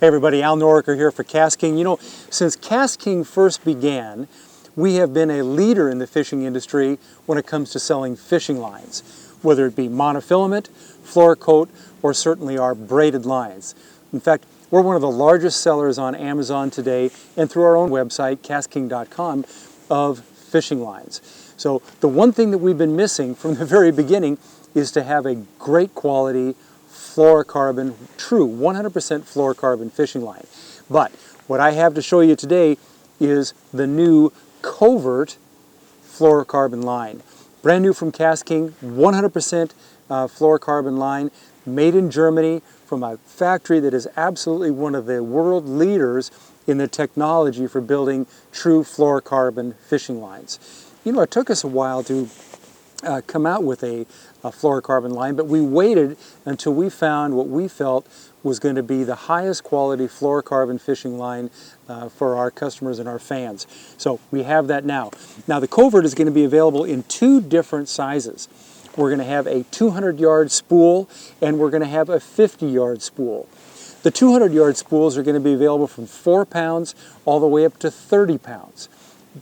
Hey everybody, Al Noriker here for KastKing. You know, since KastKing first began, we have been a leader in the fishing industry when it comes to selling fishing lines, whether it be monofilament, fluorocoat, or certainly our braided lines. In fact, we're one of the largest sellers on Amazon today and through our own website, KastKing.com, of fishing lines. So the one thing that we've been missing from the very beginning is to have a great quality fluorocarbon, true 100% fluorocarbon fishing line. But what I have to show you today is the new Kovert fluorocarbon line. Brand new from KastKing, 100% fluorocarbon line, made in Germany from a factory that is absolutely one of the world leaders in the technology for building true fluorocarbon fishing lines. You know, it took us a while to come out with a fluorocarbon line, but we waited until we found what we felt was going to be the highest quality fluorocarbon fishing line for our customers and our fans. So we have that now. Now the Kovert is going to be available in two different sizes. We're going to have a 200-yard spool and we're going to have a 50-yard spool. The 200-yard spools are going to be available from 4 pounds all the way up to 30 pounds.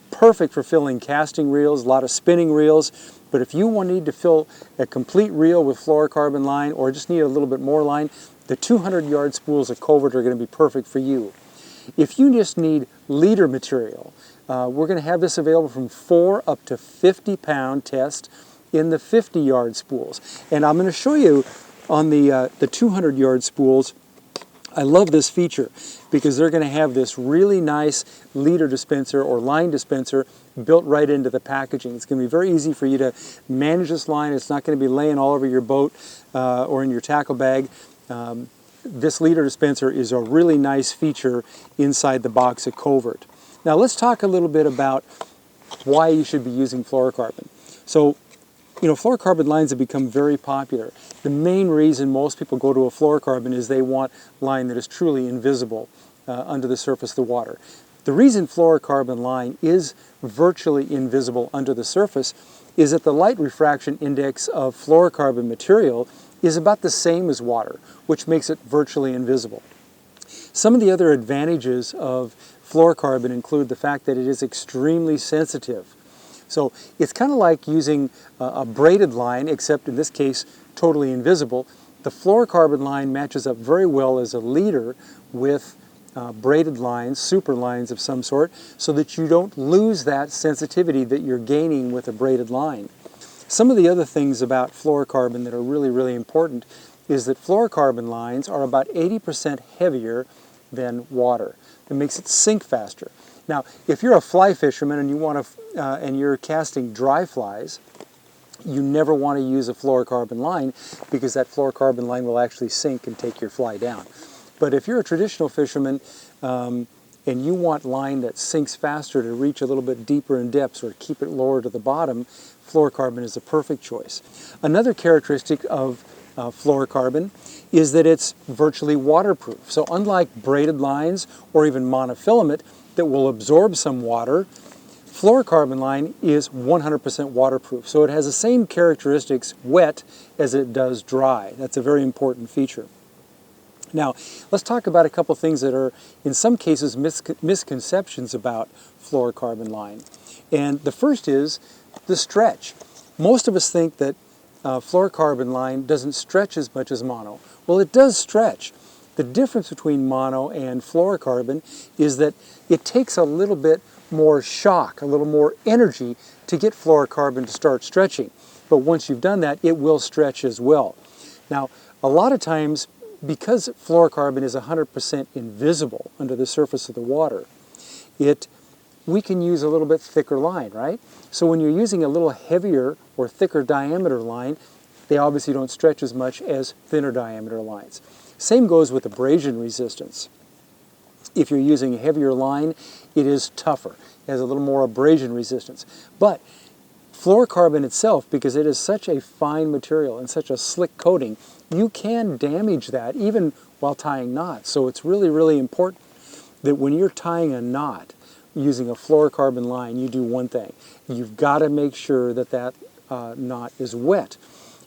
Perfect for filling casting reels, a lot of spinning reels. But if you need to fill a complete reel with fluorocarbon line or just need a little bit more line, the 200-yard spools of Kovert are going to be perfect for you. If you just need leader material, we're going to have this available from 4 up to 50-pound test in the 50-yard spools. And I'm going to show you on the 200-yard spools. I love this feature because they're going to have this really nice leader dispenser or line dispenser built right into the packaging. It's going to be very easy for you to manage this line. It's not going to be laying all over your boat or in your tackle bag. This leader dispenser is a really nice feature inside the box of Kovert. Now let's talk a little bit about why you should be using fluorocarbon. So, you know, fluorocarbon lines have become very popular. The main reason most people go to a fluorocarbon is they want line that is truly invisible under the surface of the water. The reason fluorocarbon line is virtually invisible under the surface is that the light refraction index of fluorocarbon material is about the same as water, which makes it virtually invisible. Some of the other advantages of fluorocarbon include the fact that it is extremely sensitive. So it's kind of like using a braided line, except in this case, totally invisible. The fluorocarbon line matches up very well as a leader with braided lines, super lines of some sort, so that you don't lose that sensitivity that you're gaining with a braided line. Some of the other things about fluorocarbon that are really, really important is that fluorocarbon lines are about 80% heavier than water. It makes it sink faster. Now, if you're a fly fisherman and and you're casting dry flies, you never want to use a fluorocarbon line because that fluorocarbon line will actually sink and take your fly down. But if you're a traditional fisherman and you want line that sinks faster to reach a little bit deeper in depths or keep it lower to the bottom, fluorocarbon is the perfect choice. Another characteristic of fluorocarbon is that it's virtually waterproof. So unlike braided lines or even monofilament that will absorb some water, fluorocarbon line is 100% waterproof. So it has the same characteristics wet as it does dry. That's a very important feature. Now, let's talk about a couple things that are, in some cases, misconceptions about fluorocarbon line. And the first is the stretch. Most of us think that fluorocarbon line doesn't stretch as much as mono. Well, it does stretch. The difference between mono and fluorocarbon is that it takes a little bit more shock, a little more energy to get fluorocarbon to start stretching. But once you've done that, it will stretch as well. Now, a lot of times, because fluorocarbon is 100% invisible under the surface of the water, we can use a little bit thicker line, right? So when you're using a little heavier or thicker diameter line, they obviously don't stretch as much as thinner diameter lines. Same goes with abrasion resistance. If you're using a heavier line, it is tougher. It has a little more abrasion resistance. But fluorocarbon itself, because it is such a fine material and such a slick coating, you can damage that even while tying knots. So it's really, really important that when you're tying a knot using a fluorocarbon line, you do one thing. You've got to make sure that that knot is wet.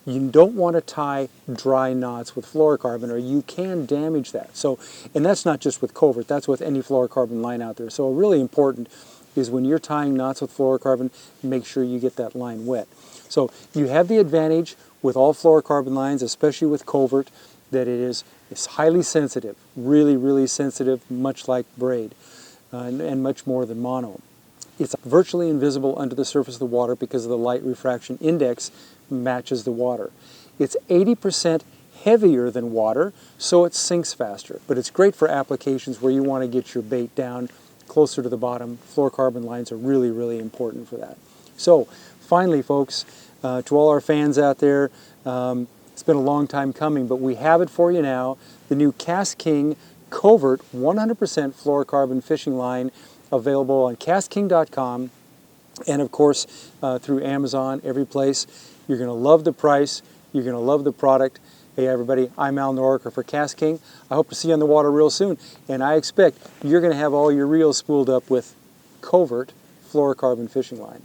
You don't want to tie dry knots with fluorocarbon, or you can damage that. So, and that's not just with Kovert, that's with any fluorocarbon line out there. So really important is when you're tying knots with fluorocarbon, make sure you get that line wet. So you have the advantage with all fluorocarbon lines, especially with Kovert, that it's highly sensitive, really, really sensitive, much like braid, and much more than mono. It's virtually invisible under the surface of the water because of the light refraction index matches the water. It's 80% heavier than water, so it sinks faster. But it's great for applications where you want to get your bait down closer to the bottom. Fluorocarbon lines are really, really important for that. So finally, folks, to all our fans out there, it's been a long time coming, but we have it for you now. The new KastKing Kovert 100% fluorocarbon fishing line, available on KastKing.com and of course through Amazon, every place. You're going to love the price. You're going to love the product. Hey everybody, I'm Al Noriker for KastKing. I hope to see you on the water real soon, and I expect you're going to have all your reels spooled up with Kovert fluorocarbon fishing line.